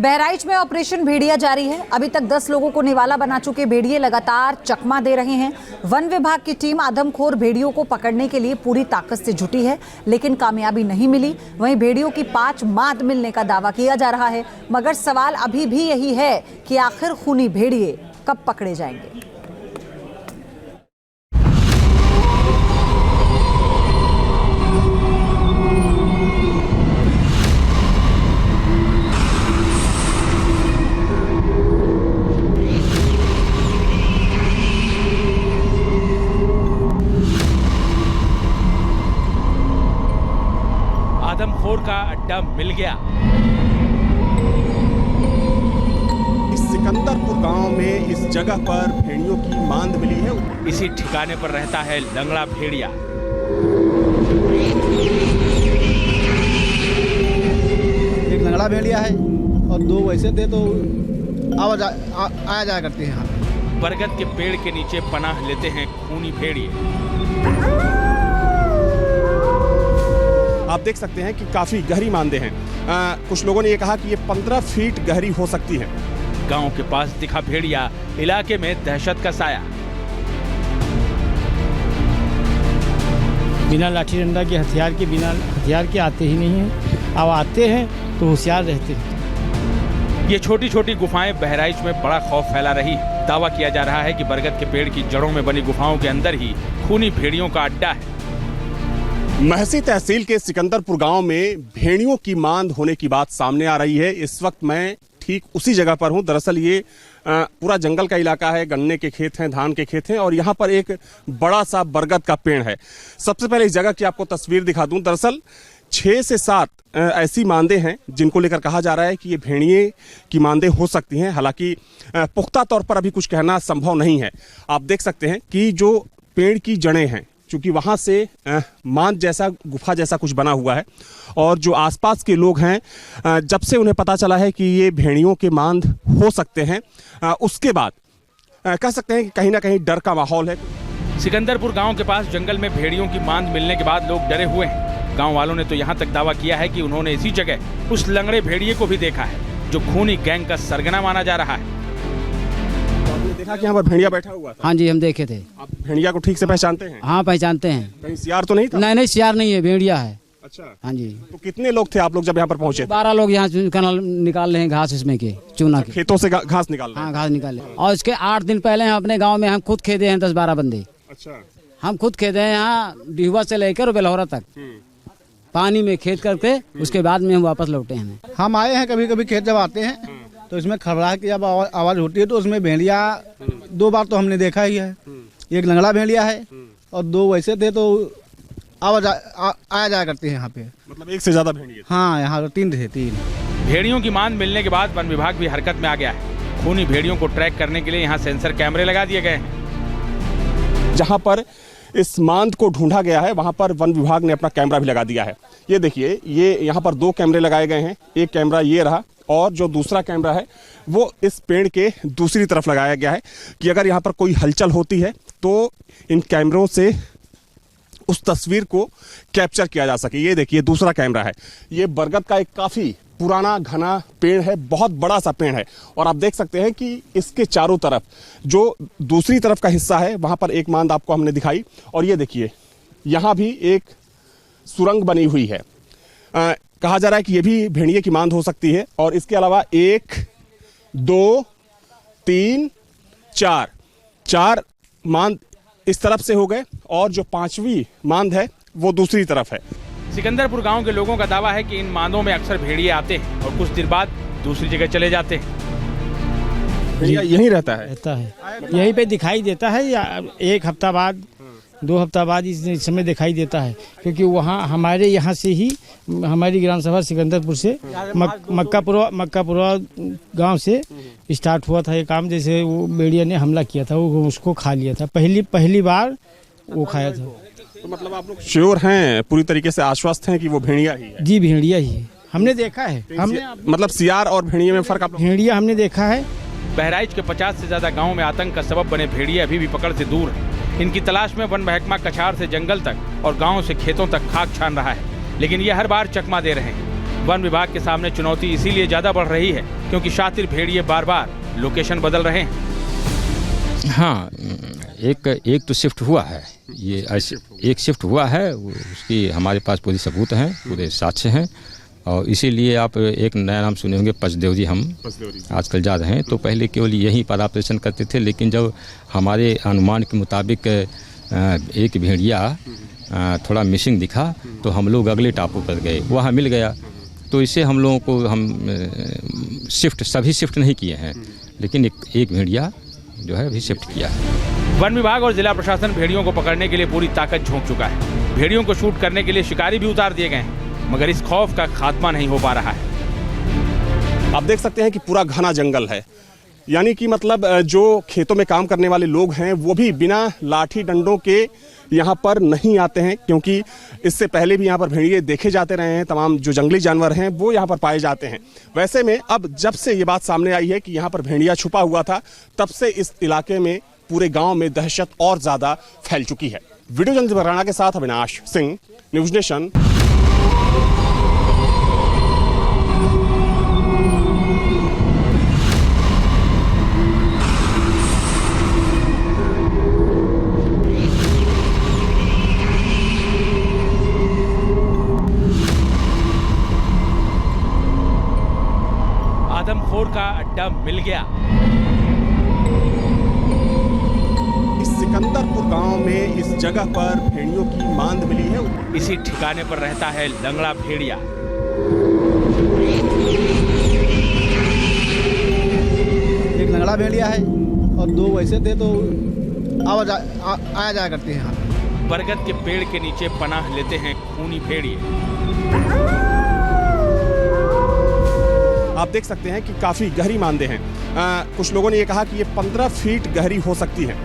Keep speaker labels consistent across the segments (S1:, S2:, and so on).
S1: बहराइच में ऑपरेशन भेड़िया जारी है। अभी तक 10 लोगों को निवाला बना चुके भेड़िए लगातार चकमा दे रहे हैं। वन विभाग की टीम आदमखोर भेड़ियों को पकड़ने के लिए पूरी ताकत से जुटी है, लेकिन कामयाबी नहीं मिली। वहीं भेड़ियों की 5 माद मिलने का दावा किया जा रहा है, मगर सवाल अभी भी यही है कि आखिर खूनी भेड़िए कब पकड़े जाएंगे।
S2: आदमखोर का अड्डा मिल गया।
S3: इस सिकंदरपुर गांव में इस जगह पर भेड़ियों की मांद मिली है।
S2: इसी ठिकाने पर रहता है लंगड़ा भेड़िया।
S4: एक लंगड़ा भेड़िया है और 2 वैसे थे तो आया जाया करते हैं यहाँ पे।
S2: बरगद के पेड़ के नीचे पनाह लेते हैं खूनी भेड़िए।
S3: आप देख सकते हैं कि काफी गहरी मांदे हैं। कुछ लोगों ने ये कहा कि ये 15 फीट गहरी हो सकती है।
S2: गांव के पास दिखा भेड़िया, इलाके में दहशत का साया।
S5: बिना लाठी डंडा के, हथियार के बिना हथियार के आते ही नहीं हैं। अब आते हैं तो होशियार रहते हैं।
S2: ये छोटी छोटी गुफाएं बहराइच में बड़ा खौफ फैला रही है। दावा किया जा रहा है कि बरगद के पेड़ की जड़ों में बनी गुफाओं के अंदर ही खूनी भेड़ियों का अड्डा है।
S3: महसी तहसील के सिकंदरपुर गांव में भेड़ियों की मांद होने की बात सामने आ रही है। इस वक्त मैं ठीक उसी जगह पर हूं। दरअसल ये पूरा जंगल का इलाका है, गन्ने के खेत हैं, धान के खेत हैं और यहाँ पर एक बड़ा सा बरगद का पेड़ है। सबसे पहले इस जगह की आपको तस्वीर दिखा दूं। दरअसल 6 से 7 ऐसी मांदे हैं जिनको लेकर कहा जा रहा है कि ये भेड़िए की मांदे हो सकती हैं। हालांकि पुख्ता तौर पर अभी कुछ कहना संभव नहीं है। आप देख सकते हैं कि जो पेड़ की जड़ें हैं, क्योंकि वहाँ से मांद जैसा, गुफा जैसा कुछ बना हुआ है और जो आसपास के लोग हैं, जब से उन्हें पता चला है कि ये भेड़ियों के मांद हो सकते हैं, उसके बाद कह सकते हैं कि कहीं ना कहीं डर का माहौल है।
S2: सिकंदरपुर गांव के पास जंगल में भेड़ियों की मांद मिलने के बाद लोग डरे हुए हैं। गांव वालों ने तो यहां तक दावा किया है कि उन्होंने इसी जगह उस लंगड़े भेड़िए को भी देखा है जो खूनी गैंग का सरगना माना जा रहा है।
S3: देखा कि यहाँ पर भेड़िया बैठा हुआ था?
S5: हाँ जी, हम देखे थे।
S3: आप भेड़िया को ठीक से पहचानते हैं?
S5: हाँ, पहचानते हैं।
S3: कहीं सियार तो नहीं था?
S5: नहीं, सियार नहीं है, भेड़िया है।
S3: अच्छा।
S5: हाँ जी।
S3: तो कितने लोग थे आप लोग जब यहाँ पर पहुंचे?
S5: 12 लोग यहाँ निकाल रहे हैं घास, इसमें के चूना के
S3: खेतों से घास निकाल रहे हैं?
S5: हाँ, घास निकाल रहे हैं। और इसके 8 दिन पहले हम अपने गाँव में हम खुद खेदे हैं 10-12 बंदे।
S3: अच्छा।
S5: हम खुद खेदे हैं यहाँ डिहुआ से लेकर बेलहौरा तक, पानी में खेद करके उसके बाद में हम वापस लौटे हैं।
S4: हम आए हैं, कभी कभी खेत जब आते हैं तो इसमें खबराहट की जब आवाज़ होती है तो उसमें भेड़िया 2 बार तो हमने देखा ही है। एक लंगड़ा भेड़िया है और 2 वैसे थे तो आया जाया करते हैं यहाँ पे।
S3: मतलब 1 से ज्यादा भेड़िए?
S4: हाँ, यहाँ तो 3 थे। 3
S2: भेड़ियों की मांद मिलने के बाद वन विभाग भी हरकत में आ गया है। खूनी भेड़ियों को ट्रैक करने के लिए यहाँ सेंसर कैमरे लगा दिए गए हैं।
S3: जहाँ पर इस मांद को ढूंढा गया है वहाँ पर वन विभाग ने अपना कैमरा भी लगा दिया है। ये देखिए, ये यहाँ पर 2 कैमरे लगाए गए हैं। एक कैमरा ये रहा और जो दूसरा कैमरा है वो इस पेड़ के दूसरी तरफ लगाया गया है कि अगर यहाँ पर कोई हलचल होती है तो इन कैमरों से उस तस्वीर को कैप्चर किया जा सके। ये देखिए, दूसरा कैमरा है। ये बरगद का एक काफ़ी पुराना घना पेड़ है, बहुत बड़ा सा पेड़ है और आप देख सकते हैं कि इसके चारों तरफ जो दूसरी तरफ का हिस्सा है वहाँ पर एक मांद आपको हमने दिखाई और ये देखिए, यहाँ भी एक सुरंग बनी हुई है। कहा जा रहा है कि ये भी भेड़िए की मांद हो सकती है और इसके अलावा 1 2 3 4 मांद इस तरफ से हो गए और जो 5वीं मांद है वो दूसरी तरफ है।
S2: सिकंदरपुर गांव के लोगों का दावा है कि इन मांदों में अक्सर भेड़िए आते हैं और कुछ देर बाद दूसरी जगह चले जाते हैं।
S3: भेड़िया यहीं रहता है?
S5: यहीं पे दिखाई देता है या 1 हफ्ता बाद, 2 हफ्ता बाद इस समय दिखाई देता है, क्योंकि वहाँ हमारे यहाँ से ही, हमारी ग्राम सभा सिकंदरपुर से मक्कापुरा गांव से स्टार्ट हुआ था ये काम। जैसे वो भेड़िया ने हमला किया था, वो उसको खा लिया था, पहली बार वो खाया था।
S3: तो मतलब आप लोग श्योर हैं, पूरी तरीके से आश्वस्त हैं कि वो भेड़िया ही है?
S5: जी, भेड़िया ही है, हमने देखा है। हमने
S3: मतलब सियार और भेड़िए में फर्क? आप
S5: भेड़िया हमने देखा है।
S2: बहराइच के 50 से ज्यादा गाँव में आतंक का सबब बने भेड़िए अभी भी पकड़ से दूर है। इनकी तलाश में वन महकमा कछार से जंगल तक और गांव से खेतों तक खाक छान रहा है, लेकिन ये हर बार चकमा दे रहे हैं। वन विभाग के सामने चुनौती इसीलिए ज्यादा बढ़ रही है क्योंकि शातिर भेड़िए बार बार लोकेशन बदल रहे हैं।
S6: हाँ, एक तो शिफ्ट हुआ है, ये ऐसे एक शिफ्ट हुआ है, उसकी हमारे पास पूरी सबूत हैं, पूरे साक्ष्य हैं। और इसीलिए आप एक नया नाम सुने होंगे पचदेवरी, हम आजकल जा रहे हैं। तो पहले केवल यहीं पर ऑपरेशन करते थे, लेकिन जब हमारे अनुमान के मुताबिक एक भेड़िया थोड़ा मिसिंग दिखा तो हम लोग अगले टापू पर गए, वहाँ मिल गया। तो इससे हम लोगों को हम सभी शिफ्ट नहीं किए हैं, लेकिन एक भेड़िया जो है अभी शिफ्ट किया है।
S2: वन विभाग और जिला प्रशासन भेड़ियों को पकड़ने के लिए पूरी ताकत झोंक चुका है। भेड़ियों को शूट करने के लिए शिकारी भी उतार दिए गए हैं, मगर इस खौफ का खात्मा नहीं हो पा रहा है।
S3: आप देख सकते हैं कि पूरा घना जंगल है, यानी कि मतलब जो खेतों में काम करने वाले लोग हैं वो भी बिना लाठी डंडों के यहाँ पर नहीं आते हैं, क्योंकि इससे पहले भी यहाँ पर भेड़िए देखे जाते रहे हैं। तमाम जो जंगली जानवर हैं वो यहाँ पर पाए जाते हैं। वैसे में अब जब से ये बात सामने आई है कि यहाँ पर भेड़िया छुपा हुआ था, तब से इस इलाके में, पूरे गांव में दहशत और ज्यादा फैल चुकी है। वीडियो जर्नलिस्ट बराना के साथ अविनाश सिंह, न्यूज नेशन।
S2: आदमखोर का अड्डा मिल गया।
S3: इस सिकंदरपुर गांव में इस जगह पर भेड़ियों की मांद मिली है।
S2: इसी ठिकाने पर रहता है लंगड़ा भेड़िया।
S4: एक लंगड़ा भेड़िया है और दो वैसे थे, तो आवाज आया जाया करते हैं यहाँ पे।
S2: बरगद के पेड़ के नीचे पनाह लेते हैं खूनी भेड़िए।
S3: आप देख सकते हैं कि काफी गहरी मांदे हैं। कुछ लोगों ने ये कहा कि ये 15 फीट गहरी हो सकती है।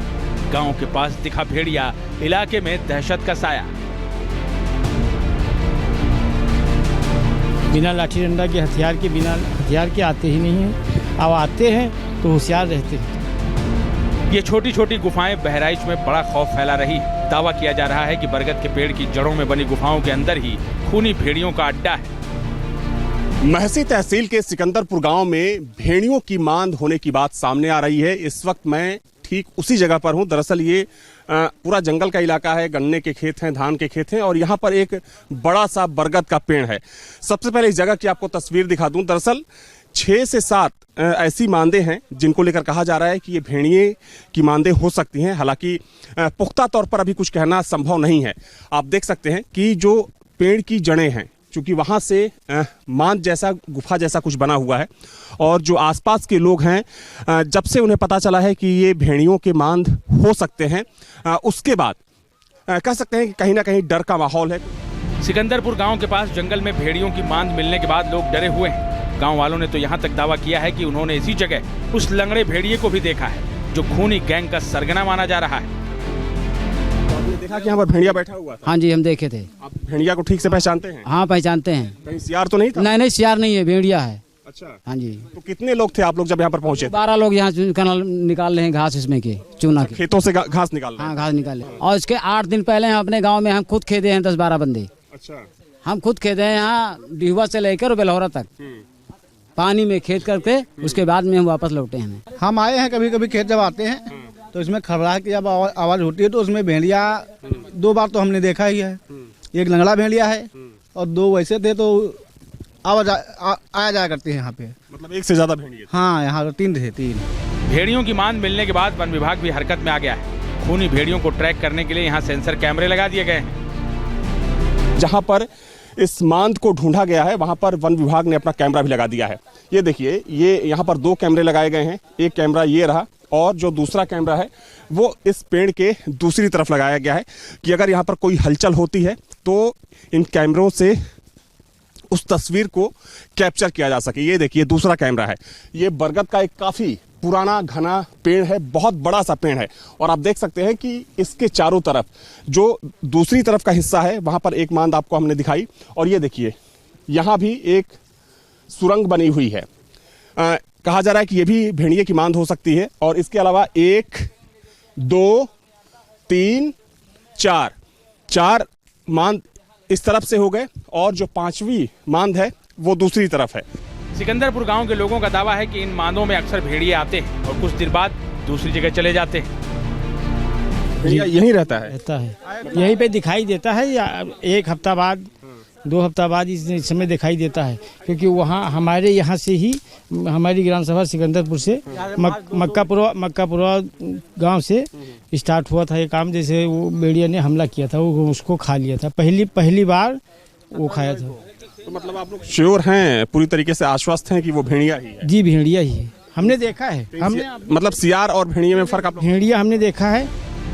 S2: गांव के पास दिखा भेड़िया, इलाके में दहशत का साया।
S5: बिना लाठी डंडा के, बिना हथियार के आते ही नहीं हैं। अब आते हैं तो होशियार रहते हैं।
S2: ये छोटी छोटी गुफाएं बहराइच में बड़ा खौफ फैला रही। दावा किया जा रहा है कि बरगद के पेड़ की जड़ों में बनी गुफाओं के अंदर ही खूनी भेड़ियों का अड्डा है।
S3: महसी तहसील के सिकंदरपुर गांव में भेड़ियों की मांद होने की बात सामने आ रही है। इस वक्त मैं ठीक उसी जगह पर हूं। दरअसल ये पूरा जंगल का इलाका है, गन्ने के खेत हैं, धान के खेत हैं, और यहाँ पर एक बड़ा सा बरगद का पेड़ है। सबसे पहले इस जगह की आपको तस्वीर दिखा दूं। दरअसल 6 से 7 ऐसी मांदे हैं जिनको लेकर कहा जा रहा है कि ये भेड़िए की मांदे हो सकती हैं। हालांकि पुख्ता तौर पर अभी कुछ कहना संभव नहीं है। आप देख सकते हैं कि जो पेड़ की जड़ें हैं, क्योंकि वहाँ से मांद जैसा, गुफा जैसा कुछ बना हुआ है, और जो आसपास के लोग हैं, जब से उन्हें पता चला है कि ये भेड़ियों के मांद हो सकते हैं, उसके बाद कह सकते हैं कि कहीं ना कहीं डर का माहौल है।
S2: सिकंदरपुर गांव के पास जंगल में भेड़ियों की मांद मिलने के बाद लोग डरे हुए हैं। गांव वालों ने तो यहां तक दावा किया है कि उन्होंने इसी जगह उस लंगड़े भेड़िए को भी देखा है जो खूनी गैंग का सरगना माना जा रहा है।
S3: देखा कि यहाँ पर भेड़िया बैठा हुआ था?
S7: हाँ जी, हम देखे थे।
S3: आप भेड़िया को ठीक से पहचानते हैं?
S7: हाँ, पहचानते हैं।
S3: कहीं सियार तो नहीं था?
S7: नहीं, सियार नहीं है, भेड़िया है।
S3: अच्छा।
S7: हाँ जी।
S3: तो कितने लोग थे आप लोग जब यहाँ पर पहुंचे?
S7: 12 लोग यहाँ निकाल रहे हैं घास, इसमें के चूना के।
S3: खेतों से घास निकाल रहे हैं?
S7: हाँ, घास निकाले। और इसके 8 दिन पहले हम अपने गाँव में हम खुद खेदे हैं 10-12 बंदे।
S3: अच्छा।
S7: हम खुद खेदे हैं यहाँ डिहुआ से लेकर बेलहौरा तक, पानी में खेद करके उसके बाद में हम वापस लौटे हैं।
S4: हम आए हैं, कभी कभी खेत जब आते हैं तो इसमें खबराहट की जब आवाज़ होती है तो उसमें भेड़िया 2 बार तो हमने देखा ही है। एक लंगड़ा भेड़िया है और 2 वैसे थे, तो आवाज आया जाया करते हैं यहाँ पे।
S3: मतलब 1 से ज्यादा भेड़िए?
S4: हाँ, यहाँ तो 3 थे। 3
S2: भेड़ियों की मांद मिलने के बाद वन विभाग भी हरकत में आ गया है। खूनी भेड़ियों को ट्रैक करने के लिए यहाँ सेंसर कैमरे लगा दिए गए हैं।
S3: जहाँ पर इस मांद को ढूंढा गया है वहां पर वन विभाग ने अपना कैमरा भी लगा दिया है। ये देखिए, ये यहाँ पर 2 कैमरे लगाए गए हैं। एक कैमरा ये रहा, और जो दूसरा कैमरा है वो इस पेड़ के दूसरी तरफ लगाया गया है कि अगर यहाँ पर कोई हलचल होती है तो इन कैमरों से उस तस्वीर को कैप्चर किया जा सके। ये देखिए, दूसरा कैमरा है। ये बरगद का एक काफ़ी पुराना घना पेड़ है, बहुत बड़ा सा पेड़ है, और आप देख सकते हैं कि इसके चारों तरफ जो दूसरी तरफ का हिस्सा है वहाँ पर एक मांद आपको हमने दिखाई, और ये देखिए यहाँ भी एक सुरंग बनी हुई है। कहा जा रहा है कि ये भी भेड़िए की मांद हो सकती है। और इसके अलावा 1 2 3 4 मांद इस तरफ से हो गए, और जो 5वीं मांद है वो दूसरी तरफ है।
S2: सिकंदरपुर गांव के लोगों का दावा है कि इन मांदों में अक्सर भेड़िए आते हैं और कुछ देर बाद दूसरी जगह चले जाते हैं।
S3: भेड़िया यहीं रहता है?
S5: रहता है, यहीं पे दिखाई देता है, या एक हफ्ता बाद 2 हफ्ता बाद इस समय दिखाई देता है, क्योंकि वहाँ हमारे यहाँ से ही हमारी ग्राम सभा सिकंदरपुर से मक्कापुरा गांव से स्टार्ट हुआ था ये काम। जैसे वो भेड़िया ने हमला किया था, वो उसको खा लिया था, पहली बार वो खाया था।
S3: तो मतलब आप लोग श्योर हैं, पूरी तरीके से आश्वस्त हैं कि वो भेड़िया ही है?
S5: जी भेड़िया ही है, हमने देखा है। हमने
S3: मतलब सियार और भेड़िए में फर्क? आप
S5: भेड़िया हमने देखा है।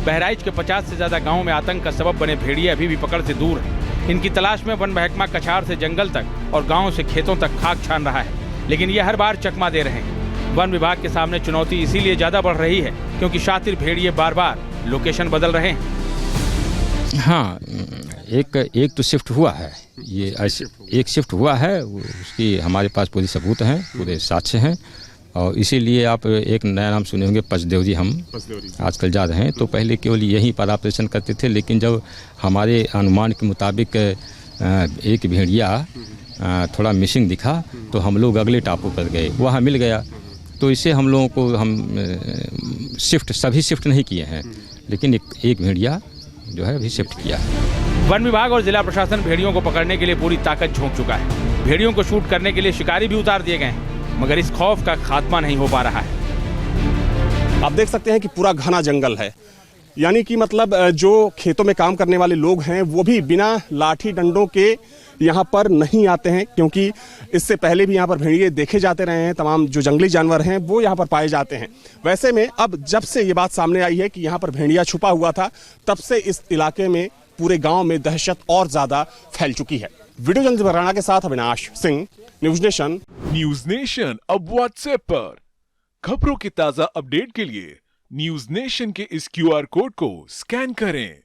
S2: बहराइच के 50 से ज्यादा गांव में आतंक का सबब बने भेड़िए अभी भी पकड़ से दूर है। इनकी तलाश में वन महकमा कछार से जंगल तक और गांव से खेतों तक खाक छान रहा है, लेकिन ये हर बार चकमा दे रहे हैं। वन विभाग के सामने चुनौती इसीलिए ज्यादा बढ़ रही है क्योंकि शातिर भेड़िए बार बार लोकेशन बदल रहे हैं।
S6: हाँ, एक तो शिफ्ट हुआ है, ये ऐसे एक शिफ्ट हुआ है, उसकी हमारे पास पूरे सबूत हैं, पूरे साक्ष्य हैं। और इसीलिए आप एक नया नाम सुने होंगे पचदेवजी, हम आजकल जा रहे हैं। तो पहले केवल यहीं पर ऑपरेशन करते थे, लेकिन जब हमारे अनुमान के मुताबिक एक भेड़िया थोड़ा मिसिंग दिखा तो हम लोग अगले टापू पर गए, वहाँ मिल गया। तो इसे हम लोगों को हम सभी शिफ्ट नहीं किए हैं, लेकिन एक भेड़िया जो है अभी शिफ्ट किया है।
S2: वन विभाग और जिला प्रशासन भेड़ियों को पकड़ने के लिए पूरी ताकत झोंक चुका है। भेड़ियों को शूट करने के लिए शिकारी भी उतार दिए गए हैं, मगर इस खौफ का खात्मा नहीं हो पा रहा है।
S3: आप देख सकते हैं कि पूरा घना जंगल है, यानी कि मतलब जो खेतों में काम करने वाले लोग हैं वो भी बिना लाठी डंडों के यहाँ पर नहीं आते हैं, क्योंकि इससे पहले भी यहाँ पर भेड़िए देखे जाते रहे हैं। तमाम जो जंगली जानवर हैं वो यहाँ पर पाए जाते हैं। वैसे में अब जब से ये बात सामने आई है कि यहाँ पर भेड़िया छुपा हुआ था, तब से इस इलाके में पूरे गांव में दहशत और ज्यादा फैल चुकी है। वीडियो जर्नलिस्ट राणा के साथ Avinash Singh, news nation.
S8: News nation अब व्हाट्सएप पर खबरों की ताजा अपडेट के लिए न्यूज नेशन के इस QR कोड को स्कैन करें।